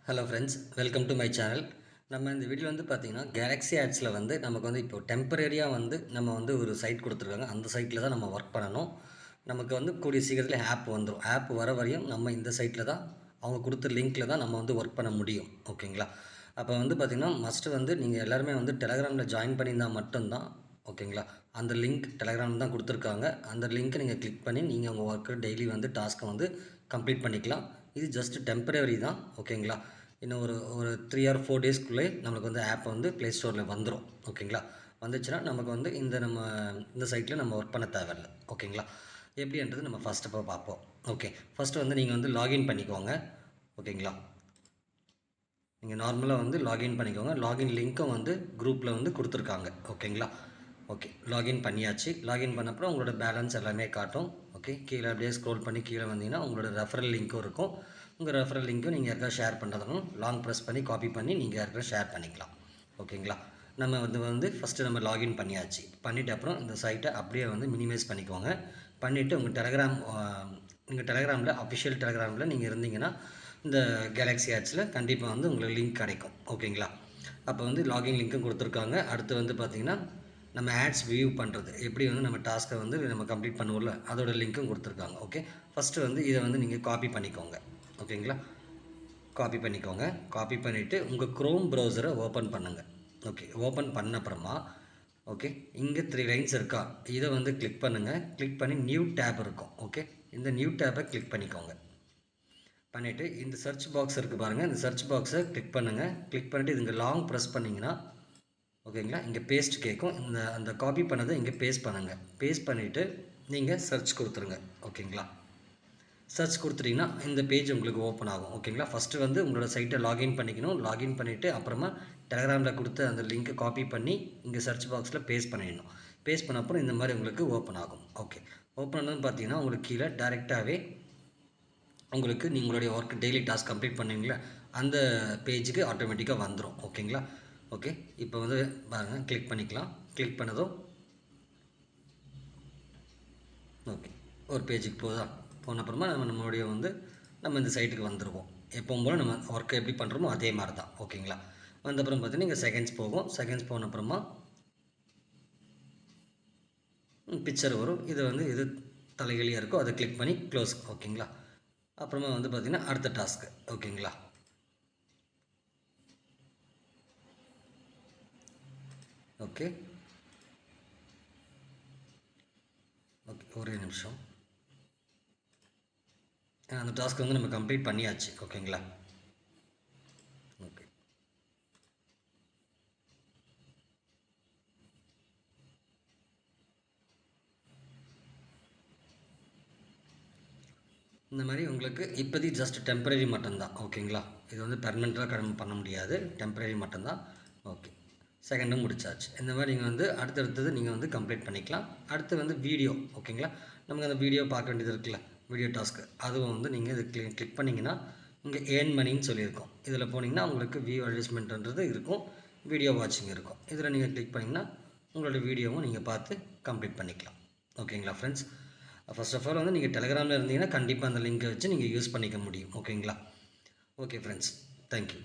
Hello friends, welcome to my channel. நம்ம இந்த video வந்து பார்த்தீங்கன்னா, கேலக்ஸி ஆட்ஸில் வந்து நமக்கு வந்து இப்போ டெம்பரரியாக வந்து நம்ம வந்து ஒரு சைட் கொடுத்துருக்காங்க. அந்த சைட்டில் தான் நம்ம ஒர்க் பண்ணணும். நமக்கு வந்து கூடிய சீக்கிரத்தில் ஆப் வந்துடும். ஆப் வர வரையும் நம்ம இந்த சைட்டில் தான் அவங்க கொடுத்த லிங்க்கில் தான் நம்ம வந்து ஒர்க் பண்ண முடியும். ஓகேங்களா? அப்போ வந்து பார்த்திங்கன்னா, மஸ்ட்டு வந்து நீங்கள் எல்லாருமே வந்து டெலகிராமில் ஜாயின் பண்ணியிருந்தால் மட்டும்தான். ஓகேங்களா? அந்த லிங்க் டெலகிராம் தான் கொடுத்துருக்காங்க. அந்த லிங்க்கை நீங்கள் கிளிக் பண்ணி நீங்கள் உங்கள் ஒர்க்கு டெய்லி வந்து டாஸ்க்கை வந்து கம்ப்ளீட் பண்ணிக்கலாம். இது ஜஸ்ட் டெம்பரரி தான். ஓகேங்களா? இன்னும் ஒரு ஒரு 3 ஆர் 4 டேஸ்க்குள்ளே நம்மளுக்கு வந்து ஆப் வந்து ப்ளே ஸ்டோரில் வந்துடும். ஓகேங்களா? வந்துச்சுன்னா நமக்கு வந்து இந்த சைட்டில் நம்ம ஒர்க் பண்ண தேவையில்ல. ஓகேங்களா? எப்படின்றது நம்ம ஃபஸ்ட் அப்போ பார்ப்போம். ஓகே, ஃபஸ்ட்டு வந்து நீங்கள் வந்து லாகின் பண்ணிக்கோங்க. ஓகேங்களா? நீங்கள் நார்மலாக வந்து லாகின் பண்ணிக்கோங்க. லாகின் லிங்க்கும் வந்து குரூப்பில் வந்து கொடுத்துருக்காங்க. ஓகேங்களா? ஓகே, லாகின் பண்ணியாச்சு. லாகின் பண்ண அப்புறம் உங்களோட பேலன்ஸ் எல்லாமே காட்டும். ஓகே, கீழே அப்படியே ஸ்க்ரோல் பண்ணி கீழே வந்தீங்கன்னா உங்களோட ரெஃபரல் லிங்க்கும் இருக்கும். உங்கள் ரெஃபரல் லிங்க்கும் நீங்கள் யாருக்காவது ஷேர் பண்ணுறதுனாலும் லாங் ப்ரெஸ் பண்ணி காப்பி பண்ணி நீங்கள் யாருக்காவது ஷேர் பண்ணிக்கலாம். ஓகேங்களா? நம்ம வந்து ஃபஸ்ட்டு நம்ம லாகின் பண்ணியாச்சு. பண்ணிவிட்டு அப்புறம் இந்த சைட்டை அப்படியே வந்து மினிமைஸ் பண்ணிக்கோங்க. பண்ணிவிட்டு உங்கள் டெலகிராமில் அஃபிஷியல் டெலகிராமில் நீங்கள் இருந்தீங்கன்னா இந்த கேலக்ஸி ஆட்ஸில் கண்டிப்பாக வந்து உங்களுக்கு லிங்க் கிடைக்கும். ஓகேங்களா? அப்போ வந்து லாகின் லிங்க்கும் கொடுத்துருக்காங்க. அடுத்து வந்து பார்த்திங்கன்னா, நம்ம ஆட்ஸ் வியூ பண்ணுறது எப்படி வந்து நம்ம டாஸ்க்கை வந்து நம்ம கம்ப்ளீட் பண்ணுவோம்ல, அதோட லிங்க்கும் கொடுத்துருக்காங்க. ஓகே, ஃபஸ்ட்டு வந்து இதை வந்து நீங்கள் காப்பி பண்ணிக்கோங்க. ஓகேங்களா? காப்பி பண்ணிக்கோங்க. காப்பி பண்ணிவிட்டு உங்கள் க்ரோம் ப்ரௌசரை ஓப்பன் பண்ணுங்கள். ஓகே, ஓப்பன் பண்ண அப்புறமா ஓகே, இங்கே 3 லைன்ஸ் இருக்கா, இதை வந்து கிளிக் பண்ணுங்கள். கிளிக் பண்ணி நியூ டேப் இருக்கும். ஓகே, இந்த நியூ டேப்பை கிளிக் பண்ணிக்கோங்க. பண்ணிவிட்டு இந்த சர்ச் பாக்ஸ் இருக்குது பாருங்கள், இந்த சர்ச் பாக்ஸை கிளிக் பண்ணுங்கள். கிளிக் பண்ணிவிட்டு இதுங்க லாங் ப்ரெஸ் பண்ணிங்கன்னா ஓகேங்களா, இங்கே பேஸ்ட் கேட்கும். அந்த காப்பி பண்ணதை இங்கே பேஸ்ட் பண்ணுங்கள். பேஸ்ட் பண்ணிவிட்டு நீங்கள் சர்ச் கொடுத்துருங்க. ஓகேங்களா? சர்ச் கொடுத்துட்டிங்கன்னா இந்த பேஜ் உங்களுக்கு ஓப்பன் ஆகும். ஓகேங்களா? ஃபஸ்ட்டு வந்து உங்களோட சைட்டை லாகின் பண்ணிக்கணும். லாகின் பண்ணிவிட்டு அப்புறமா டெலகிராமில் கொடுத்த அந்த லிங்க்கை காப்பி பண்ணி இங்கே சர்ச் பாக்ஸில் பேஸ்ட் பண்ணிடணும். பேஸ்ட் பண்ண அப்புறம் இந்த மாதிரி உங்களுக்கு ஓப்பன் ஆகும். ஓகே, ஓப்பன் ஆனதுன்னு பார்த்தீங்கன்னா உங்களுக்கு கீழே டேரெக்டாகவே உங்களுக்கு உங்களுடைய ஒர்க் டெய்லி டாஸ்க் கம்ப்ளீட் பண்ணுவீங்களா அந்த பேஜுக்கு ஆட்டோமேட்டிக்காக வந்துடும். ஓகேங்களா? ஓகே, இப்போ வந்து பாருங்கள், கிளிக் பண்ணிக்கலாம். கிளிக் பண்ணதும் ஓகே, ஒரு பேஜுக்கு போன அப்புறமா நம்மளுடைய வந்து நம்ம இந்த சைட்டுக்கு வந்துடுவோம். எப்பவும் போல் நம்ம ஒர்க்கை எப்படி பண்ணுறோமோ அதே மாதிரி தான். ஓகேங்களா? வந்த அப்புறம் பார்த்தீங்கன்னா இங்கே செகண்ட்ஸ் போகும். செகண்ட்ஸ் போன அப்புறமா பிக்சர் வரும். இது தலைகீழியாக இருக்கும். அதை கிளிக் பண்ணி க்ளோஸ். ஓகேங்களா? அப்புறமா வந்து பார்த்திங்கன்னா அடுத்த டாஸ்க்கு. ஓகேங்களா? ஓகே ஓகே, ஒரே நிமிஷம். அந்த டாஸ்க் வந்து நம்ம கம்ப்ளீட் பண்ணியாச்சு. ஓகேங்களா? ஓகே, இந்த மாதிரி உங்களுக்கு இப்போதைக்கு ஜஸ்ட் டெம்பரரி மட்டும்தான். ஓகேங்களா? இது வந்து பெர்மனெண்ட்டாக பண்ண முடியாது. டெம்பரரி மட்டும்தான். ஓகே, செகண்டும் முடிச்சாச்சு. இந்த மாதிரி நீங்கள் வந்து அடுத்தடுத்தது நீங்கள் வந்து கம்ப்ளீட் பண்ணிக்கலாம். அடுத்து வந்து வீடியோ. ஓகேங்களா? நமக்கு அந்த வீடியோ பார்க்க வேண்டியது இருக்குல்ல, வீடியோ டாஸ்க்கு, அதுவும் வந்து நீங்கள் இது கிளிக் பண்ணிங்கன்னா இங்கே ஏர்ன் மணின்னு சொல்லியிருக்கோம். இதில் போனீங்கன்னா உங்களுக்கு வியூ அட்வர்டைஸ்மெண்ட்ன்றது இருக்கும், வீடியோ வாட்சிங் இருக்கும். இதில் நீங்கள் கிளிக் பண்ணிங்கன்னா உங்களோட வீடியோவும் நீங்கள் பார்த்து கம்ப்ளீட் பண்ணிக்கலாம். ஓகேங்களா ஃப்ரெண்ட்ஸ்? ஃபர்ஸ்ட் ஆஃப் ஆல் வந்து நீங்கள் டெலகிராமில் இருந்தீங்கன்னா கண்டிப்பாக அந்த லிங்கை வச்சு நீங்கள் யூஸ் பண்ணிக்க முடியும். ஓகேங்களா? Okay friends, thank you.